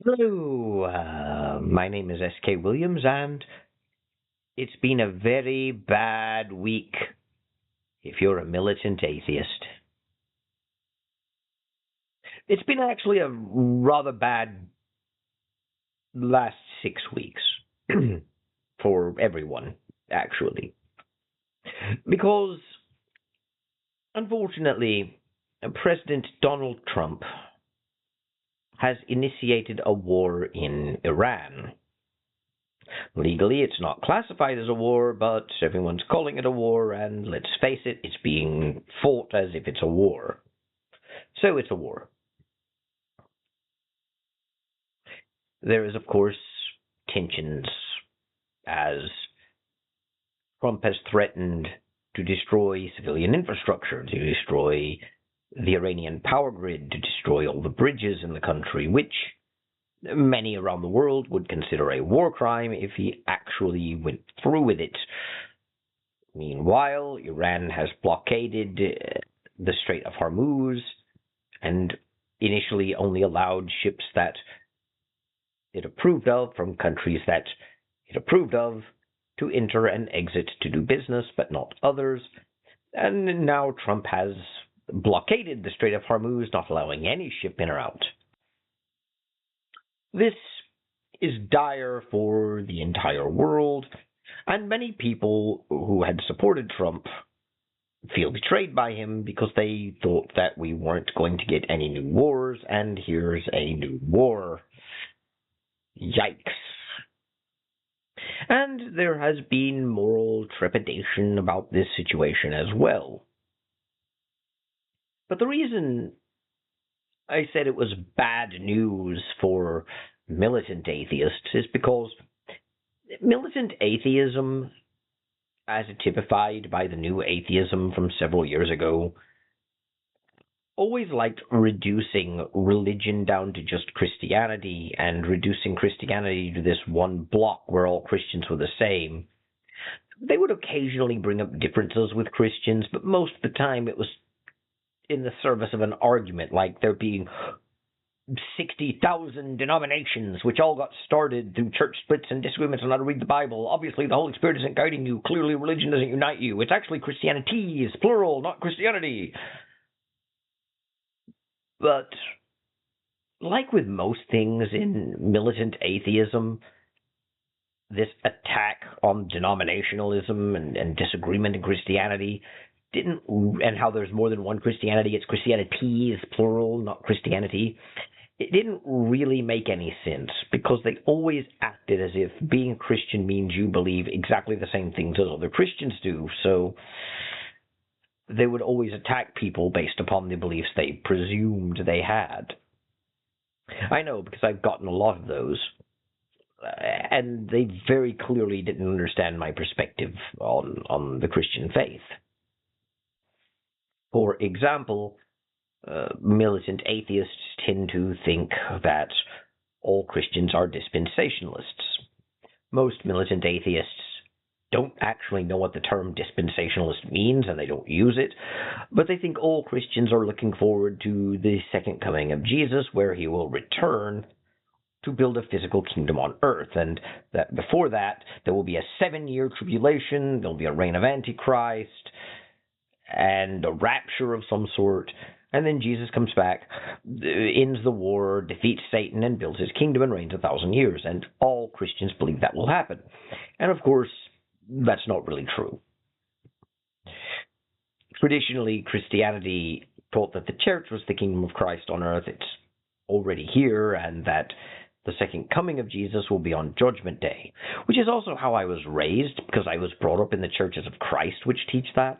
Hello, my name is S.K. Williams, and it's been a very bad week if you're a militant atheist. It's been actually a rather bad last 6 weeks for everyone, actually. Because, unfortunately, President Donald Trump has initiated a war in Iran. Legally, it's not classified as a war, but everyone's calling it a war, and let's face it, it's being fought as if it's a war. So it's a war. There is, of course, tensions as Trump has threatened to destroy civilian infrastructure, to destroy the Iranian power grid, to destroy all the bridges in the country, which many around the world would consider a war crime if he actually went through with it. Meanwhile, Iran has blockaded the Strait of Hormuz and initially only allowed ships that it approved of from countries that it approved of to enter and exit to do business, but not others. And now Trump has blockaded the Strait of Hormuz, not allowing any ship in or out. This is dire for the entire world, and many people who had supported Trump feel betrayed by him because they thought that we weren't going to get any new wars, and here's a new war. Yikes. And there has been moral trepidation about this situation as well. But the reason I said it was bad news for militant atheists is because militant atheism, as typified by the new atheism from several years ago, always liked reducing religion down to just Christianity and reducing Christianity to this one block where all Christians were the same. They would occasionally bring up differences with Christians, but most of the time it was in the service of an argument, like there being 60,000 denominations which all got started through church splits and disagreements on how to read the Bible. Obviously, the Holy Spirit isn't guiding you. Clearly, religion doesn't unite you. It's actually Christianities, plural, not Christianity. But like with most things in militant atheism, this attack on denominationalism and disagreement in Christianity and how there's more than one Christianity, it's Christianities, plural, not Christianity, it didn't really make any sense because they always acted as if being a Christian means you believe exactly the same things as other Christians do, so they would always attack people based upon the beliefs they presumed they had. I know because I've gotten a lot of those, and they very clearly didn't understand my perspective on the Christian faith. For example, militant atheists tend to think that all Christians are dispensationalists. Most militant atheists don't actually know what the term dispensationalist means, and they don't use it, but they think all Christians are looking forward to the second coming of Jesus, where he will return to build a physical kingdom on earth, and that before that, there will be a 7-year tribulation, there'll be a reign of Antichrist, and a rapture of some sort, and then Jesus comes back, ends the war, defeats Satan, and builds his kingdom and reigns 1,000 years, and all Christians believe that will happen. And of course, that's not really true. Traditionally, Christianity taught that the church was the kingdom of Christ on earth. It's already here, and that the second coming of Jesus will be on Judgment Day, which is also how I was raised, because I was brought up in the churches of Christ, which teach that.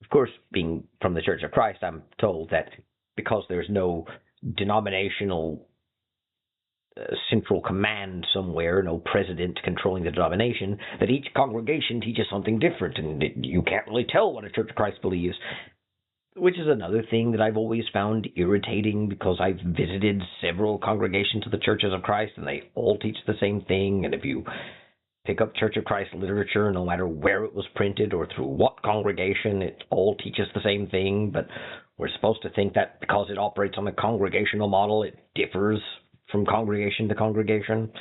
Of course, being from the Church of Christ, I'm told that because there's no denominational central command somewhere, no president controlling the denomination, that each congregation teaches something different, and you can't really tell what a Church of Christ believes, which is another thing that I've always found irritating, because I've visited several congregations of the Churches of Christ, and they all teach the same thing, and if you pick up Church of Christ literature, no matter where it was printed or through what congregation, it all teaches the same thing, but We're supposed to think that because it operates on a congregational model, it differs from congregation to congregation.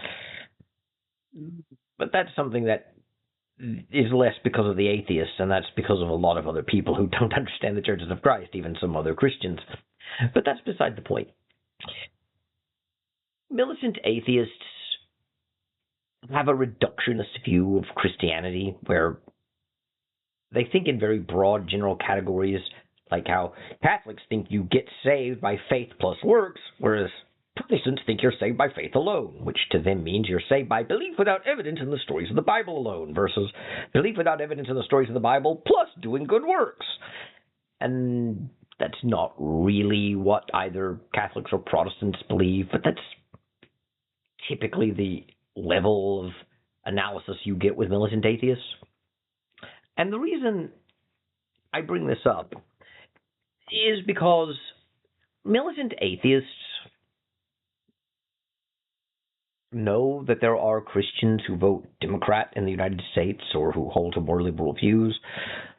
But that's something that is less because of the atheists, and that's because of a lot of other people who don't understand the churches of Christ, even some other Christians. But that's beside the point. Militant atheists have a reductionist view of Christianity, where they think in very broad general categories, like how Catholics think you get saved by faith plus works, whereas Protestants think you're saved by faith alone, which to them means you're saved by belief without evidence in the stories of the Bible alone, versus belief without evidence in the stories of the Bible plus doing good works. And that's not really what either Catholics or Protestants believe, but that's typically the level of analysis you get with militant atheists. And the reason I bring this up is because militant atheists know that there are Christians who vote Democrat in the United States or who hold to more liberal views,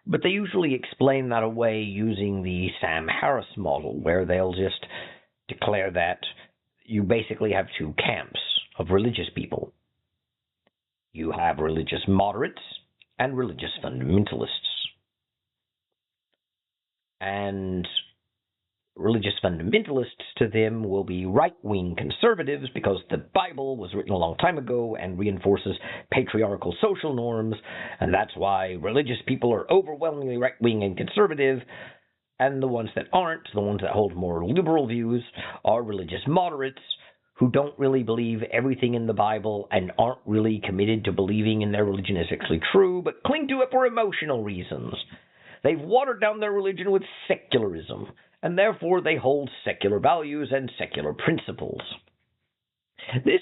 but they usually explain that away using the Sam Harris model, where they'll just declare that you basically have two camps of religious people. You have religious moderates and religious fundamentalists. And religious fundamentalists to them will be right-wing conservatives because the Bible was written a long time ago and reinforces patriarchal social norms, and that's why religious people are overwhelmingly right-wing and conservative, and the ones that aren't, the ones that hold more liberal views, are religious moderates who don't really believe everything in the Bible and aren't really committed to believing in their religion is actually true, but cling to it for emotional reasons. They've watered down their religion with secularism, and therefore they hold secular values and secular principles. This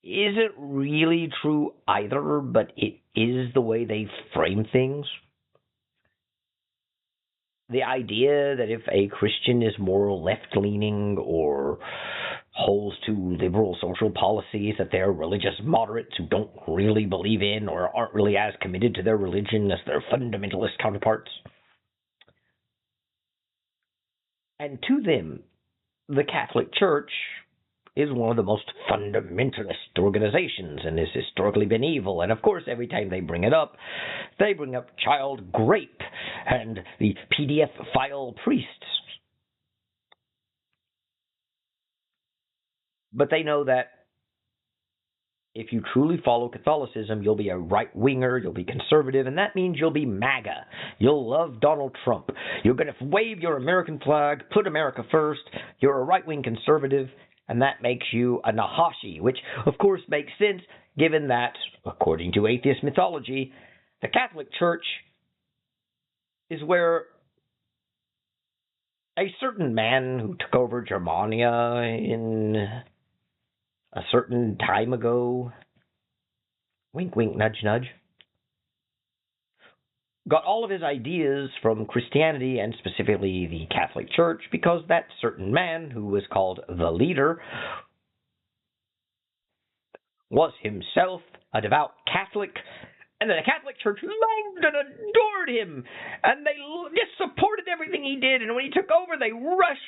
isn't really true either, but it is the way they frame things. The idea that if a Christian is more left-leaning or holds to liberal social policies, that they're religious moderates who don't really believe in or aren't really as committed to their religion as their fundamentalist counterparts. And to them, the Catholic Church is one of the most fundamentalist organizations and has historically been evil. And of course, every time they bring up child rape and the PDF file priests. But they know that if you truly follow Catholicism, you'll be a right-winger, you'll be conservative, and that means you'll be MAGA. You'll love Donald Trump. You're going to wave your American flag, put America first. You're a right-wing conservative, and that makes you a Nahashi, which, of course, makes sense given that, according to atheist mythology, the Catholic Church is where a certain man who took over Germania in a certain time ago, wink, wink, nudge, nudge, got all of his ideas from Christianity and specifically the Catholic Church because that certain man, who was called the leader, was himself a devout Catholic, and the Catholic Church loved and adored him, and they just supported everything he did, and when he took over, they rushed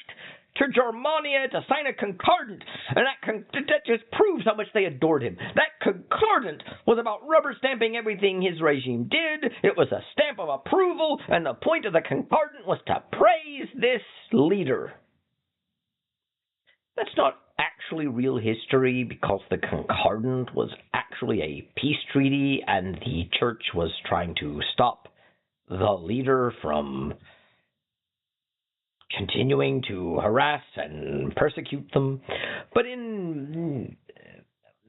to Germania to sign a concordant, and that just proves how much they adored him. That concordant was about rubber stamping everything his regime did. It was a stamp of approval, and the point of the concordant was to praise this leader. That's not actually real history because the concordant was actually a peace treaty, and the church was trying to stop the leader from continuing to harass and persecute them. But in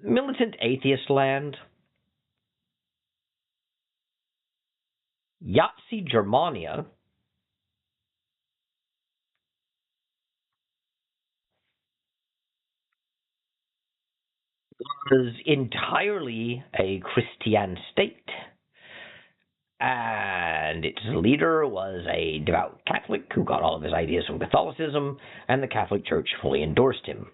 militant atheist land, Yahtzee Germania was entirely a Christian state, and its leader was a devout Catholic who got all of his ideas from Catholicism, and the Catholic Church fully endorsed him.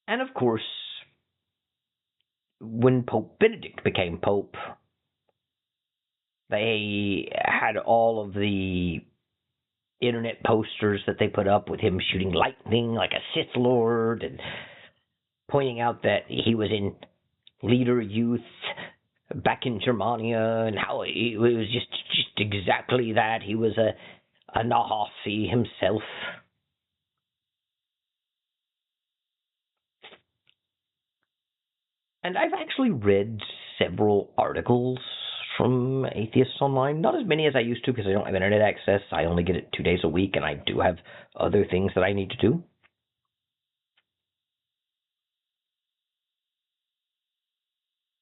And of course, when Pope Benedict became Pope, They had all of the internet posters that they put up with him shooting lightning like a Sith Lord and pointing out that he was in leader youth back in Germania and how it was just exactly that. He was a Nazi himself. And I've actually read several articles from atheists online. Not as many as I used to because I don't have internet access. I only get it 2 days a week, and I do have other things that I need to do.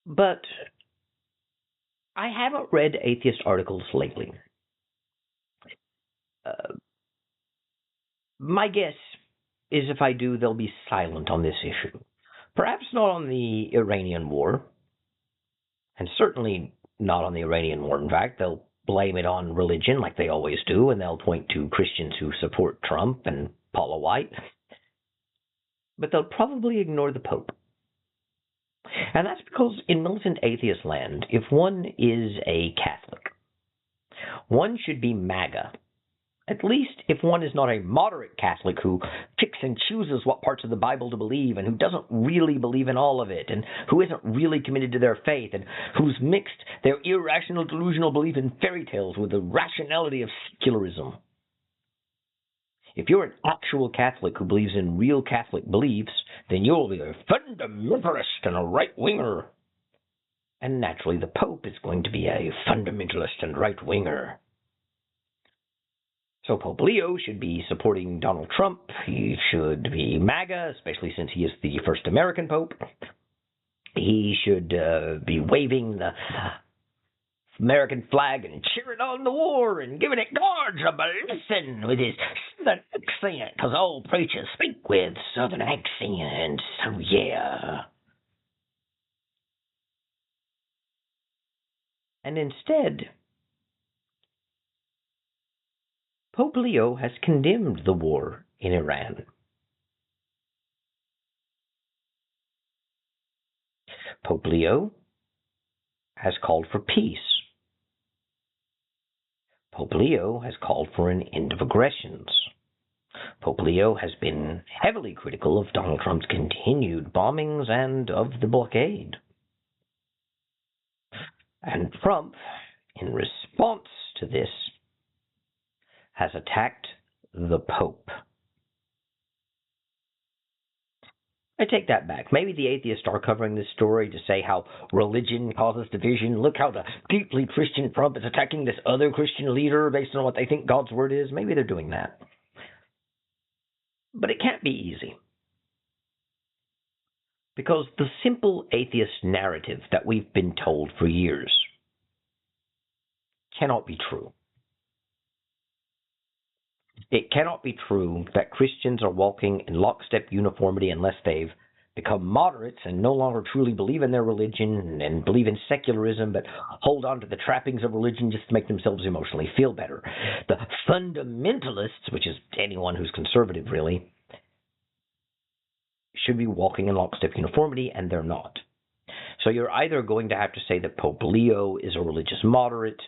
But I haven't read atheist articles lately. My guess is if I do, they'll be silent on this issue. Perhaps not on the Iranian war, and certainly not on the Iranian war. In fact, they'll blame it on religion like they always do, and they'll point to Christians who support Trump and Paula White. But they'll probably ignore the Pope. And that's because in militant atheist land, if one is a Catholic, one should be MAGA. At least if one is not a moderate Catholic who picks and chooses what parts of the Bible to believe and who doesn't really believe in all of it and who isn't really committed to their faith and who's mixed their irrational delusional belief in fairy tales with the rationality of secularism. If you're an actual Catholic who believes in real Catholic beliefs, then you'll be a fundamentalist and a right-winger. And naturally, the Pope is going to be a fundamentalist and right-winger. So Pope Leo should be supporting Donald Trump. He should be MAGA, especially since he is the first American Pope. He should be waving the American flag and cheering on the war and giving it guards a blessing with his southern accent, because all preachers speak with southern accents, so yeah. And instead, Pope Leo has condemned the war in Iran. Pope Leo has called for peace. Pope Leo has called for an end of aggressions. Pope Leo has been heavily critical of Donald Trump's continued bombings and of the blockade. And Trump, in response to this, has attacked the Pope. I take that back. Maybe the atheists are covering this story to say how religion causes division. Look how the deeply Christian Trump is attacking this other Christian leader based on what they think God's word is. Maybe they're doing that. But it can't be easy. Because the simple atheist narrative that we've been told for years cannot be true. It cannot be true that Christians are walking in lockstep uniformity unless they've become moderates and no longer truly believe in their religion and believe in secularism, but hold on to the trappings of religion just to make themselves emotionally feel better. The fundamentalists, which is anyone who's conservative really, should be walking in lockstep uniformity, and they're not. So you're either going to have to say that Pope Leo is a religious moderate,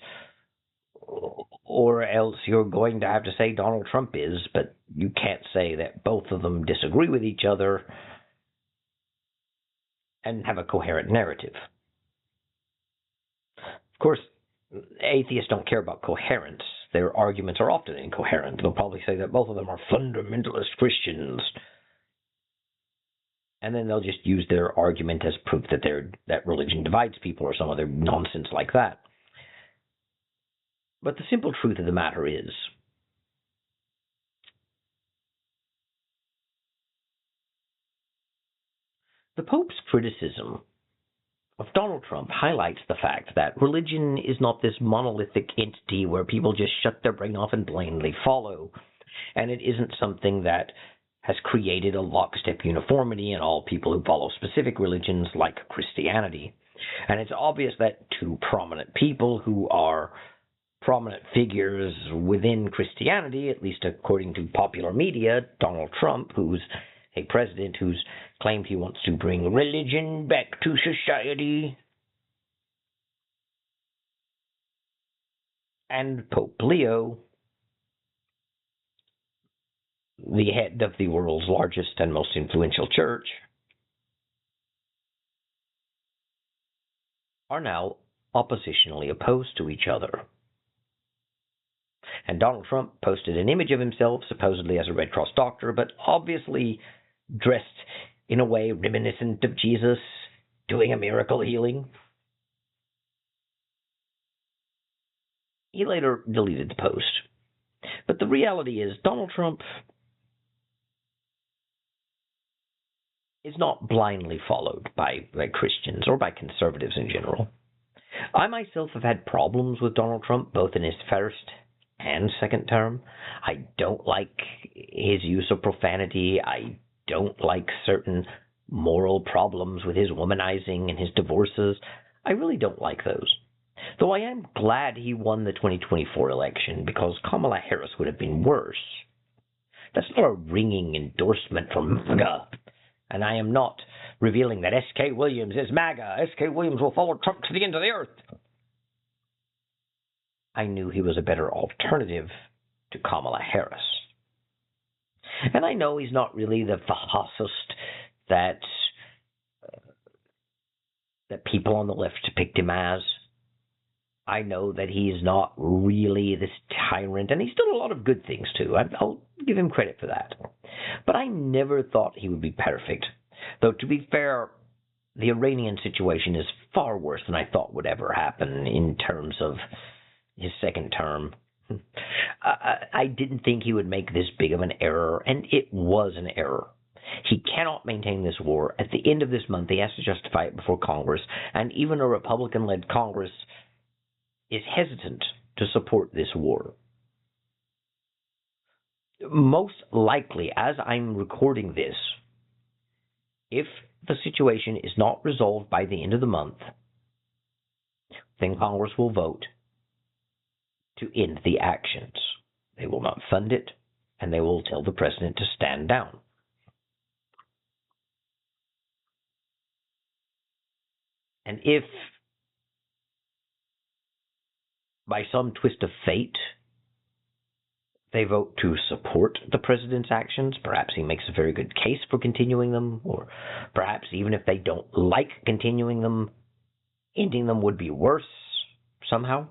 or else you're going to have to say Donald Trump is, but you can't say that both of them disagree with each other and have a coherent narrative. Of course, atheists don't care about coherence. Their arguments are often incoherent. They'll probably say that both of them are fundamentalist Christians, and then they'll just use their argument as proof that religion divides people or some other nonsense like that. But the simple truth of the matter is, the Pope's criticism of Donald Trump highlights the fact that religion is not this monolithic entity where people just shut their brain off and blindly follow, and it isn't something that has created a lockstep uniformity in all people who follow specific religions like Christianity. And it's obvious that two prominent people who are prominent figures within Christianity, at least according to popular media, Donald Trump, who's a president who's claimed he wants to bring religion back to society, and Pope Leo, the head of the world's largest and most influential church, are now oppositionally opposed to each other. And Donald Trump posted an image of himself, supposedly as a Red Cross doctor, but obviously dressed in a way reminiscent of Jesus doing a miracle healing. He later deleted the post. But the reality is, Donald Trump is not blindly followed by Christians or by conservatives in general. I myself have had problems with Donald Trump, both in his first and second term. I don't like his use of profanity. I don't like certain moral problems with his womanizing and his divorces. I really don't like those. Though I am glad he won the 2024 election, because Kamala Harris would have been worse. That's not a ringing endorsement from MAGA. And I am not revealing that S.K. Williams is MAGA. S.K. Williams will follow Trump to the end of the earth. I knew he was a better alternative to Kamala Harris. And I know he's not really the fascist that people on the left depict him as. I know that he's not really this tyrant, and he's done a lot of good things too. I'll give him credit for that. But I never thought he would be perfect. Though, to be fair, the Iranian situation is far worse than I thought would ever happen in terms of his second term. I didn't think he would make this big of an error, and it was an error. He cannot maintain this war. At the end of this month, he has to justify it before Congress, and even a Republican-led Congress is hesitant to support this war. Most likely, as I'm recording this, if the situation is not resolved by the end of the month, then Congress will vote to end the actions. They will not fund it, and they will tell the president to stand down. And if, by some twist of fate, they vote to support the president's actions, perhaps he makes a very good case for continuing them, or perhaps even if they don't like continuing them, ending them would be worse somehow.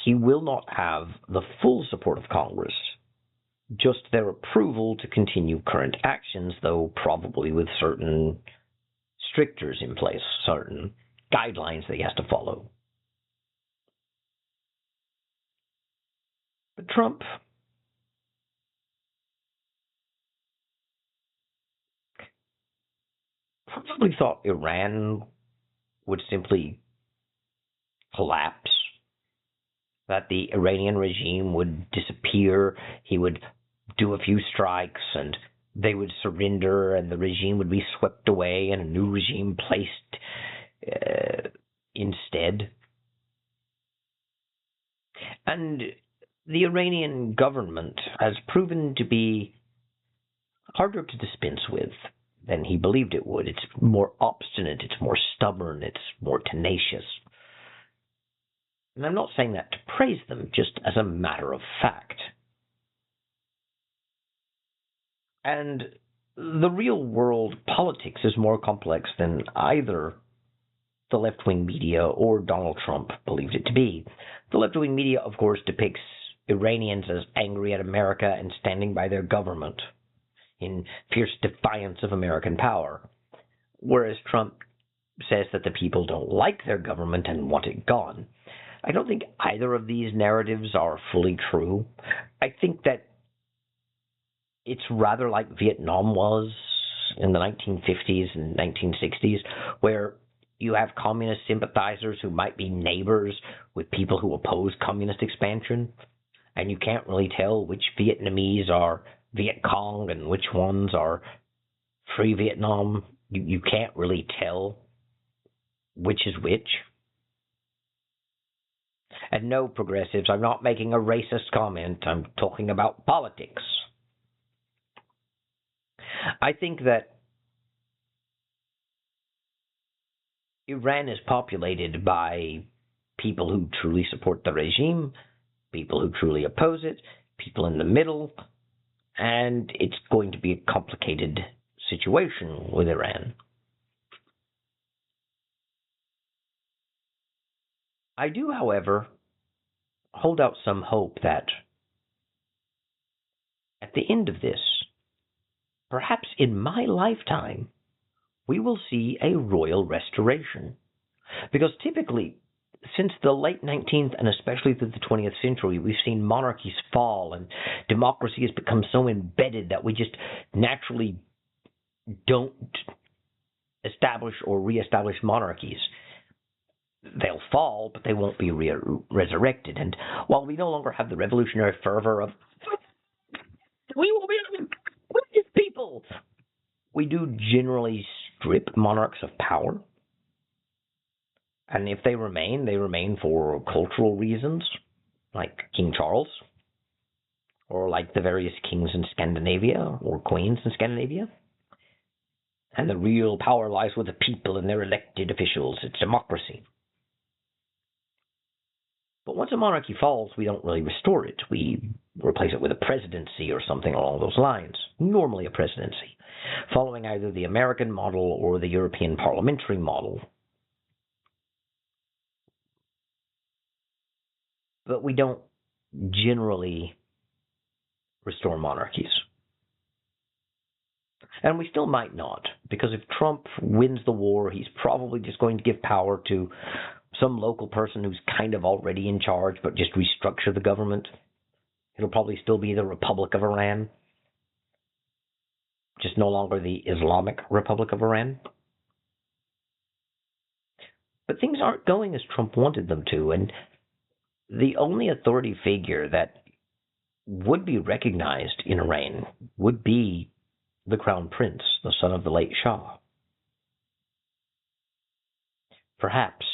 He will not have the full support of Congress, just their approval to continue current actions, though probably with certain strictures in place, certain guidelines that he has to follow. But Trump probably thought Iran would simply collapse, that the Iranian regime would disappear, he would do a few strikes, and they would surrender, and the regime would be swept away, and a new regime placed instead. And the Iranian government has proven to be harder to dispense with than he believed it would. It's more obstinate, it's more stubborn, it's more tenacious. And I'm not saying that to praise them, just as a matter of fact. And the real world politics is more complex than either the left-wing media or Donald Trump believed it to be. The left-wing media, of course, depicts Iranians as angry at America and standing by their government in fierce defiance of American power, whereas Trump says that the people don't like their government and want it gone. I don't think either of these narratives are fully true. I think that it's rather like Vietnam was in the 1950s and 1960s, where you have communist sympathizers who might be neighbors with people who oppose communist expansion, and you can't really tell which Vietnamese are Viet Cong and which ones are Free Vietnam. You can't really tell which is which. And no, progressives, I'm not making a racist comment. I'm talking about politics. I think that Iran is populated by people who truly support the regime, people who truly oppose it, people in the middle, and it's going to be a complicated situation with Iran. I do, however, hold out some hope that at the end of this, perhaps in my lifetime, we will see a royal restoration. Because typically, since the late 19th and especially through the 20th century, we've seen monarchies fall and democracy has become so embedded that we just naturally don't establish or reestablish monarchies. They'll fall, but they won't be resurrected. And while we no longer have the revolutionary fervor of we will be with people, we do generally strip monarchs of power. And if they remain for cultural reasons, like King Charles, or like the various kings in Scandinavia, or queens in Scandinavia. And the real power lies with the people and their elected officials. It's democracy. But once a monarchy falls, we don't really restore it. We replace it with a presidency or something along those lines. Normally a presidency, following either the American model or the European parliamentary model. But we don't generally restore monarchies. And we still might not, because if Trump wins the war, he's probably just going to give power to some local person who's kind of already in charge, but just restructure the government. It'll probably still be the Republic of Iran, just no longer the Islamic Republic of Iran. But things aren't going as Trump wanted them to, and the only authority figure that would be recognized in Iran would be the Crown Prince, the son of the late Shah. Perhaps,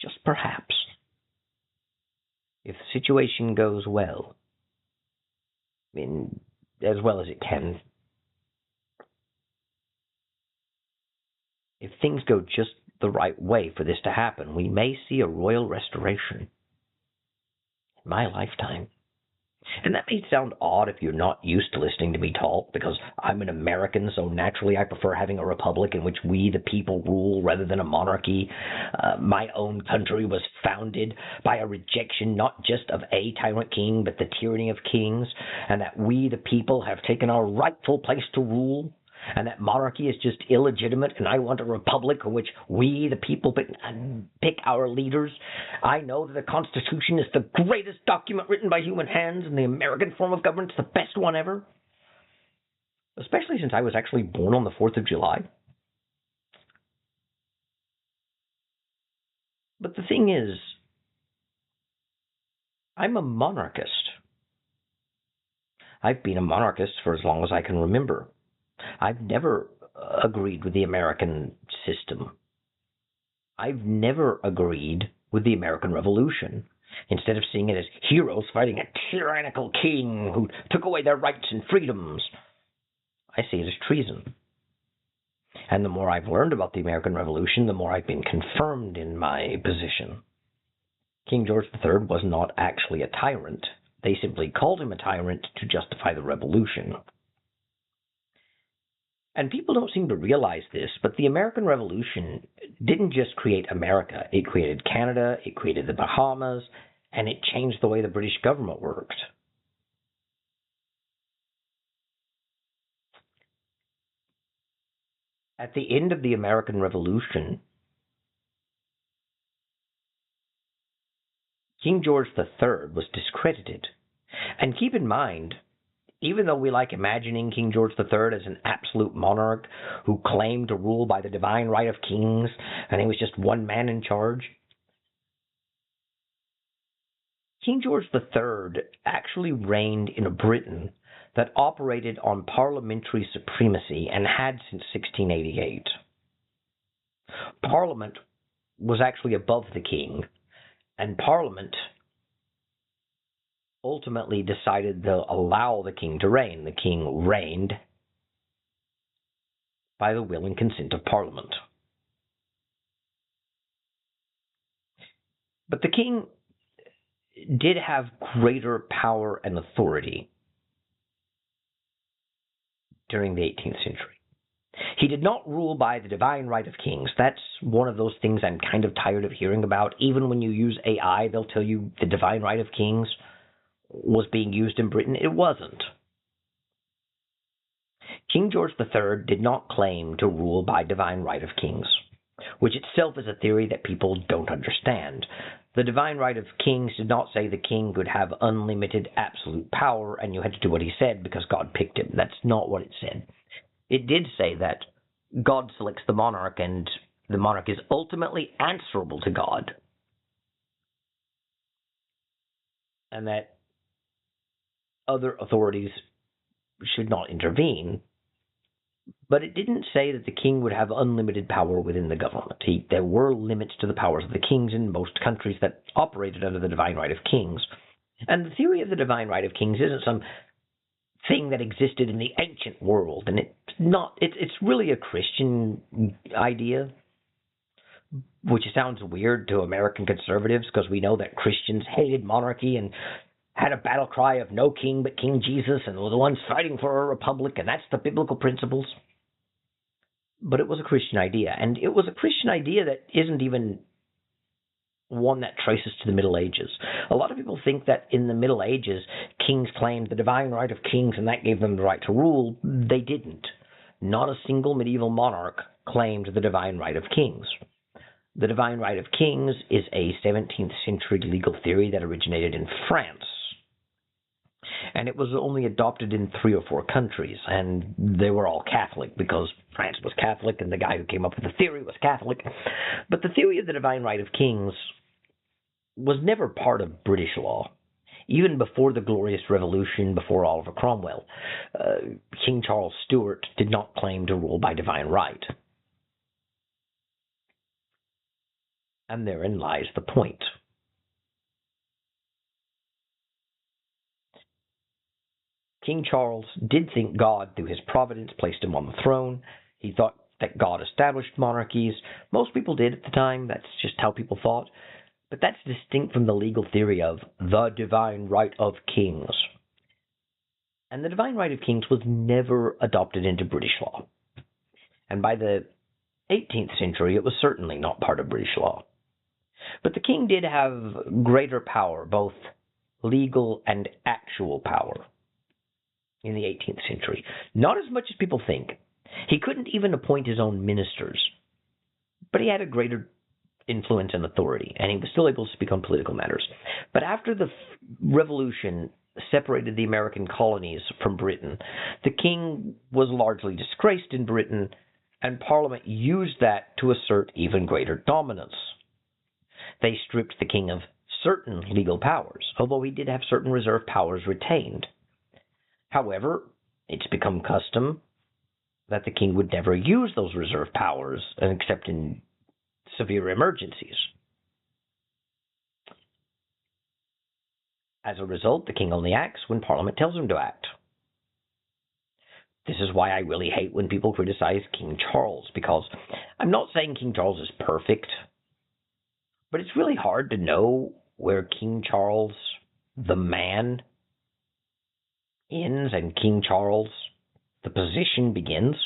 just perhaps, if the situation goes well, as well as it can, if things go just the right way for this to happen, we may see a royal restoration in my lifetime. And that may sound odd if you're not used to listening to me talk, because I'm an American, so naturally I prefer having a republic in which we, the people, rule rather than a monarchy. My own country was founded by a rejection not just of a tyrant king, but the tyranny of kings, and that we, the people, have taken our rightful place to rule, and that monarchy is just illegitimate, and I want a republic in which we, the people, pick our leaders. I know that the Constitution is the greatest document written by human hands, and the American form of government is the best one ever. Especially since I was actually born on the 4th of July. But the thing is, I'm a monarchist. I've been a monarchist for as long as I can remember. I've never agreed with the American system. I've never agreed with the American Revolution. Instead of seeing it as heroes fighting a tyrannical king who took away their rights and freedoms, I see it as treason. And the more I've learned about the American Revolution, the more I've been confirmed in my position. King George III was not actually a tyrant. They simply called him a tyrant to justify the revolution. And people don't seem to realize this, but the American Revolution didn't just create America. It created Canada, it created the Bahamas, and it changed the way the British government worked. At the end of the American Revolution, King George III was discredited. And keep in mind, even though we like imagining King George III as an absolute monarch who claimed to rule by the divine right of kings, and he was just one man in charge, King George III actually reigned in a Britain that operated on parliamentary supremacy and had since 1688. Parliament was actually above the king, and Parliament ultimately decided to allow the king to reign. The king reigned by the will and consent of Parliament. But the king did have greater power and authority during the 18th century. He did not rule by the divine right of kings. That's one of those things I'm kind of tired of hearing about. Even when you use AI, they'll tell you the divine right of kings was being used in Britain. It wasn't. King George III did not claim to rule by divine right of kings, which itself is a theory that people don't understand. The divine right of kings did not say the king could have unlimited absolute power and you had to do what he said because God picked him. That's not what it said. It did say that God selects the monarch and the monarch is ultimately answerable to God. And that other authorities should not intervene. But it didn't say that the king would have unlimited power within the government. There were limits to the powers of the kings in most countries that operated under the divine right of kings. And the theory of the divine right of kings isn't some thing that existed in the ancient world, and it's really a Christian idea, which sounds weird to American conservatives because we know that Christians hated monarchy and had a battle cry of no king but King Jesus and were the ones fighting for a republic, and that's the biblical principles. But it was a Christian idea, and it was a Christian idea that isn't even one that traces to the Middle Ages. A lot of people think that in the Middle Ages, kings claimed the divine right of kings and that gave them the right to rule. They didn't. Not a single medieval monarch claimed the divine right of kings. The divine right of kings is a 17th century legal theory that originated in France. And it was only adopted in 3 or 4 countries, and they were all Catholic because France was Catholic and the guy who came up with the theory was Catholic. But the theory of the divine right of kings was never part of British law. Even before the Glorious Revolution, before Oliver Cromwell, King Charles Stuart did not claim to rule by divine right. And therein lies the point. King Charles did think God, through his providence, placed him on the throne. He thought that God established monarchies. Most people did at the time. That's just how people thought. But that's distinct from the legal theory of the divine right of kings. And the divine right of kings was never adopted into British law. And by the 18th century, it was certainly not part of British law. But the king did have greater power, both legal and actual power, in the 18th century. Not as much as people think. He couldn't even appoint his own ministers. But he had a greater influence and authority, and he was still able to speak on political matters. But after the Revolution separated the American colonies from Britain, the king was largely disgraced in Britain, and Parliament used that to assert even greater dominance. They stripped the king of certain legal powers, although he did have certain reserved powers retained. However, it's become custom that the king would never use those reserved powers except in severe emergencies. As a result, the king only acts when Parliament tells him to act. This is why I really hate when people criticize King Charles, because I'm not saying King Charles is perfect, but it's really hard to know where King Charles, the man, ends and King Charles, the position, begins.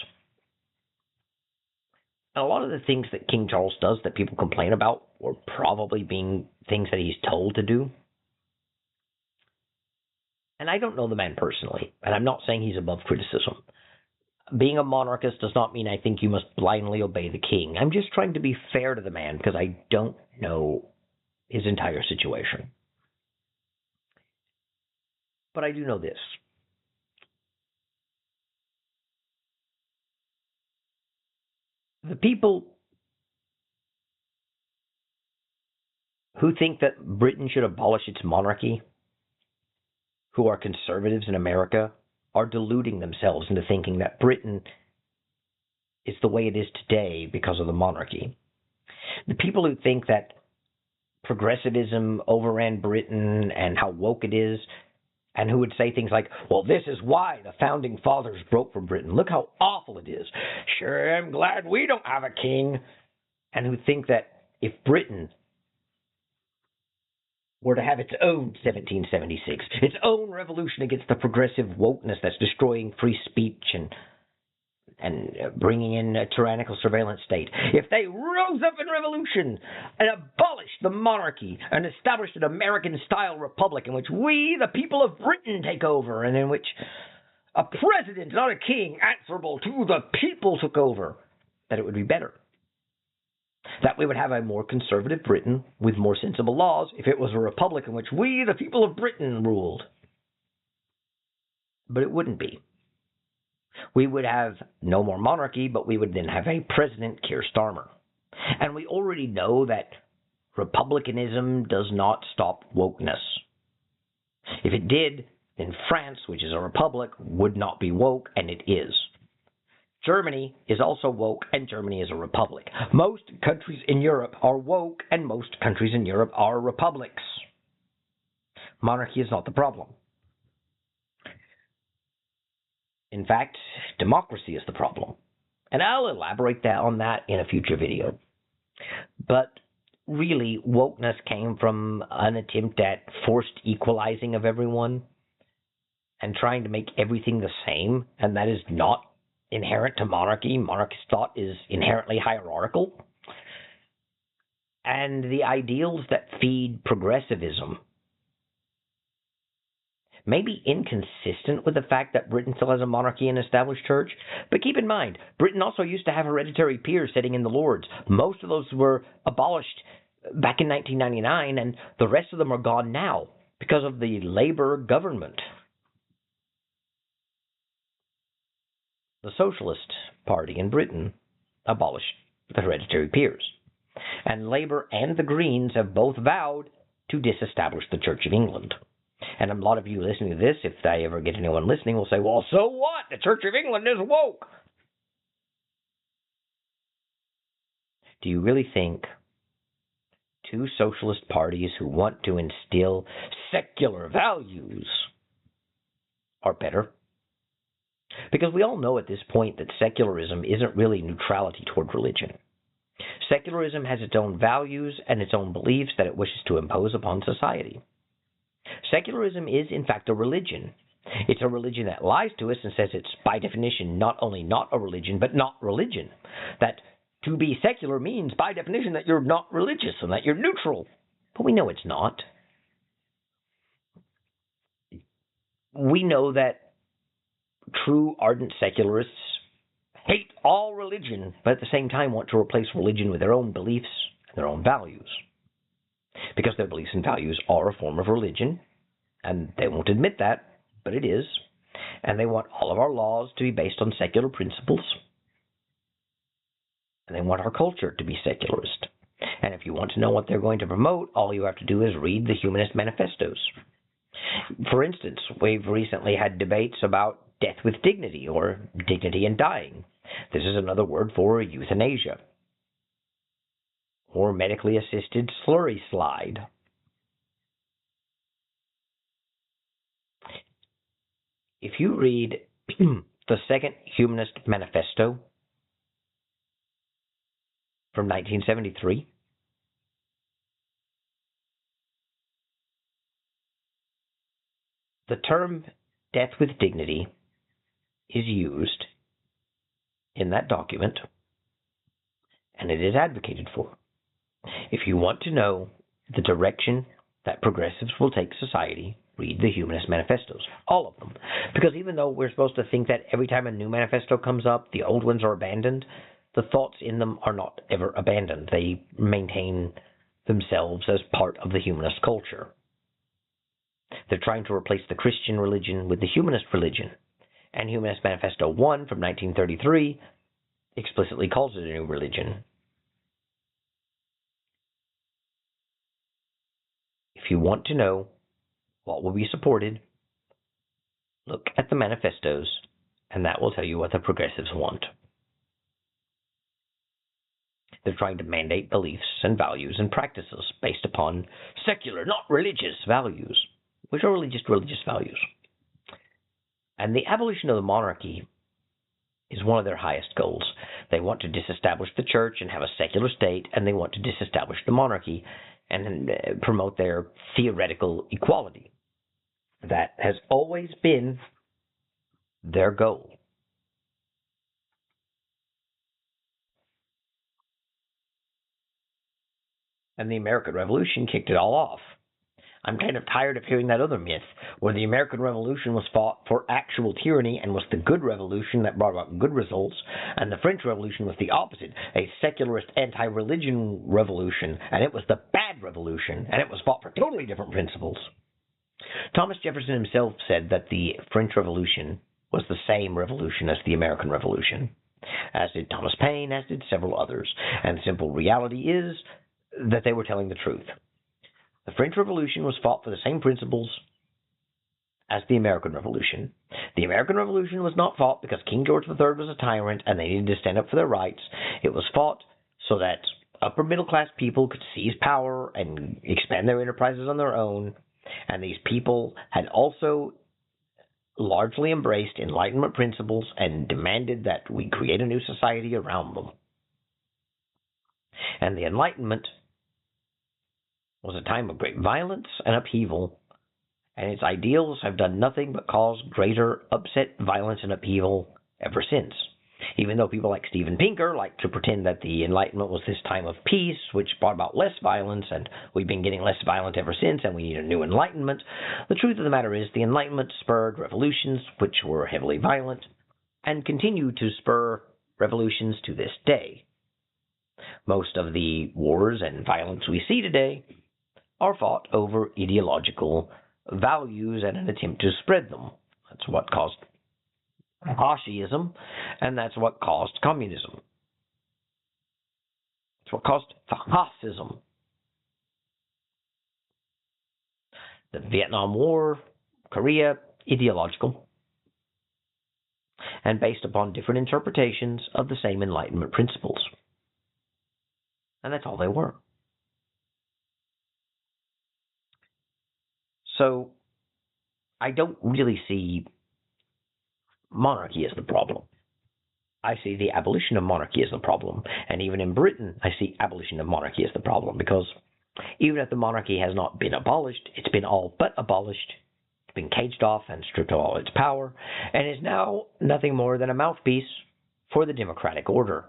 And a lot of the things that King Charles does that people complain about were probably being things that he's told to do. And I don't know the man personally, and I'm not saying he's above criticism. Being a monarchist does not mean I think you must blindly obey the king. I'm just trying to be fair to the man because I don't know his entire situation. But I do know this. The people who think that Britain should abolish its monarchy, who are conservatives in America, are deluding themselves into thinking that Britain is the way it is today because of the monarchy. The people who think that progressivism overran Britain and how woke it is, and who would say things like, well, this is why the founding fathers broke from Britain. Look how awful it is. Sure, I'm glad we don't have a king. And who think that if Britain were to have its own 1776, its own revolution against the progressive wokeness that's destroying free speech and bringing in a tyrannical surveillance state, if they rose up in revolution and abolished the monarchy and established an American-style republic in which we, the people of Britain, take over, and in which a president, not a king, answerable to the people took over, that it would be better. That we would have a more conservative Britain with more sensible laws if it was a republic in which we, the people of Britain, ruled. But it wouldn't be. We would have no more monarchy, but we would then have a president, Keir Starmer. And we already know that republicanism does not stop wokeness. If it did, then France, which is a republic, would not be woke, and it is. Germany is also woke, and Germany is a republic. Most countries in Europe are woke, and most countries in Europe are republics. Monarchy is not the problem. In fact, democracy is the problem. And I'll elaborate on that in a future video. But really, wokeness came from an attempt at forced equalizing of everyone and trying to make everything the same, and that is not inherent to monarchy. Monarchist thought is inherently hierarchical. And the ideals that feed progressivism may be inconsistent with the fact that Britain still has a monarchy and established church. But keep in mind, Britain also used to have hereditary peers sitting in the Lords. Most of those were abolished back in 1999, and the rest of them are gone now because of the Labour government. The Socialist Party in Britain abolished the hereditary peers. And Labour and the Greens have both vowed to disestablish the Church of England. And a lot of you listening to this, if I ever get anyone listening, will say, well, so what? The Church of England is woke. Do you really think two socialist parties who want to instill secular values are better? Because we all know at this point that secularism isn't really neutrality toward religion. Secularism has its own values and its own beliefs that it wishes to impose upon society. Secularism is, in fact, a religion. It's a religion that lies to us and says it's, by definition, not only not a religion, but not religion. That to be secular means, by definition, that you're not religious and that you're neutral. But we know it's not. We know that true ardent secularists hate all religion, but at the same time want to replace religion with their own beliefs and their own values. Because their beliefs and values are a form of religion, and they won't admit that, but it is. And they want all of our laws to be based on secular principles. And they want our culture to be secularist. And if you want to know what they're going to promote, all you have to do is read the humanist manifestos. For instance, we've recently had debates about death with dignity, or dignity in dying. This is another word for euthanasia, or medically assisted slurry slide. If you read the Second Humanist Manifesto from 1973, the term death with dignity is used in that document, and it is advocated for. If you want to know the direction that progressives will take society, read the Humanist Manifestos, all of them. Because even though we're supposed to think that every time a new manifesto comes up, the old ones are abandoned, the thoughts in them are not ever abandoned. They maintain themselves as part of the humanist culture. They're trying to replace the Christian religion with the humanist religion. And Humanist Manifesto 1 from 1933 explicitly calls it a new religion. If you want to know what will be supported, look at the manifestos, and that will tell you what the progressives want. They're trying to mandate beliefs and values and practices based upon secular, not religious values, which are really just religious values. And the abolition of the monarchy is one of their highest goals. They want to disestablish the church and have a secular state, and they want to disestablish the monarchy. and promote their theoretical equality. That has always been their goal. And the American Revolution kicked it all off. I'm kind of tired of hearing that other myth, where the American Revolution was fought for actual tyranny and was the good revolution that brought about good results, and the French Revolution was the opposite, a secularist anti-religion revolution, and it was the bad revolution, and it was fought for totally different principles. Thomas Jefferson himself said that the French Revolution was the same revolution as the American Revolution, as did Thomas Paine, as did several others, and the simple reality is that they were telling the truth. The French Revolution was fought for the same principles as the American Revolution. The American Revolution was not fought because King George III was a tyrant and they needed to stand up for their rights. It was fought so that upper middle class people could seize power and expand their enterprises on their own. And these people had also largely embraced Enlightenment principles and demanded that we create a new society around them. And the Enlightenment was a time of great violence and upheaval, and its ideals have done nothing but cause greater upset, violence, and upheaval ever since. Even though people like Steven Pinker like to pretend that the Enlightenment was this time of peace, which brought about less violence, and we've been getting less violent ever since, and we need a new Enlightenment, the truth of the matter is the Enlightenment spurred revolutions, which were heavily violent, and continue to spur revolutions to this day. Most of the wars and violence we see today are fought over ideological values and an attempt to spread them. That's what caused fascism, and that's what caused communism. It's what caused fascism. The Vietnam War, Korea, ideological, and based upon different interpretations of the same Enlightenment principles. And that's all they were. So, I don't really see monarchy as the problem. I see the abolition of monarchy as the problem. And even in Britain, I see abolition of monarchy as the problem, because even if the monarchy has not been abolished, it's been all but abolished. It's been caged off and stripped of all its power, and is now nothing more than a mouthpiece for the democratic order.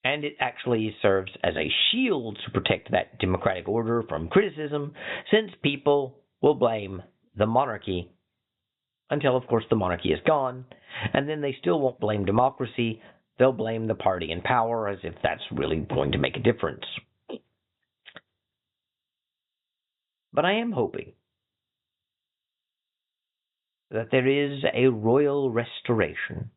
And it actually serves as a shield to protect that democratic order from criticism, since people will blame the monarchy until, of course, the monarchy is gone, and then they still won't blame democracy. They'll blame the party in power, as if that's really going to make a difference. But I am hoping that there is a royal restoration.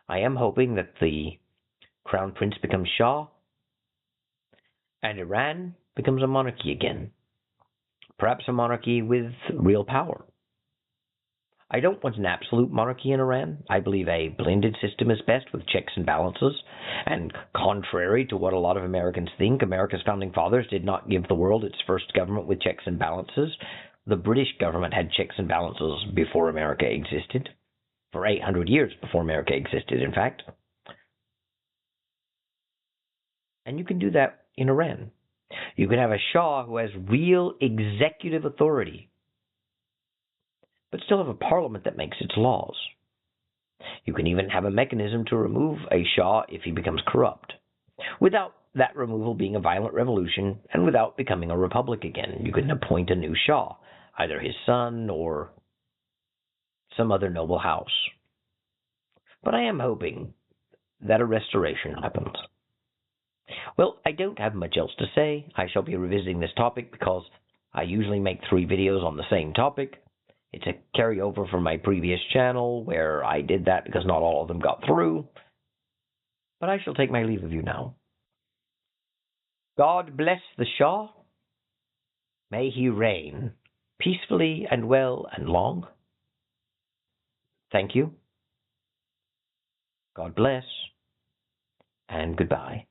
I am hoping that the Crown Prince becomes Shah, and Iran becomes a monarchy again. Perhaps a monarchy with real power. I don't want an absolute monarchy in Iran. I believe a blended system is best, with checks and balances. And contrary to what a lot of Americans think, America's founding fathers did not give the world its first government with checks and balances. The British government had checks and balances before America existed. For 800 years before America existed, in fact. And you can do that in Iran. You can have a Shah who has real executive authority, but still have a parliament that makes its laws. You can even have a mechanism to remove a Shah if he becomes corrupt, without that removal being a violent revolution and without becoming a republic again. You can appoint a new Shah, either his son or some other noble house. But I am hoping that a restoration happens. Well, I don't have much else to say. I shall be revisiting this topic because I usually make 3 videos on the same topic. It's a carryover from my previous channel where I did that because not all of them got through. But I shall take my leave of you now. God bless the Shah. May he reign peacefully and well and long. Thank you. God bless, and goodbye.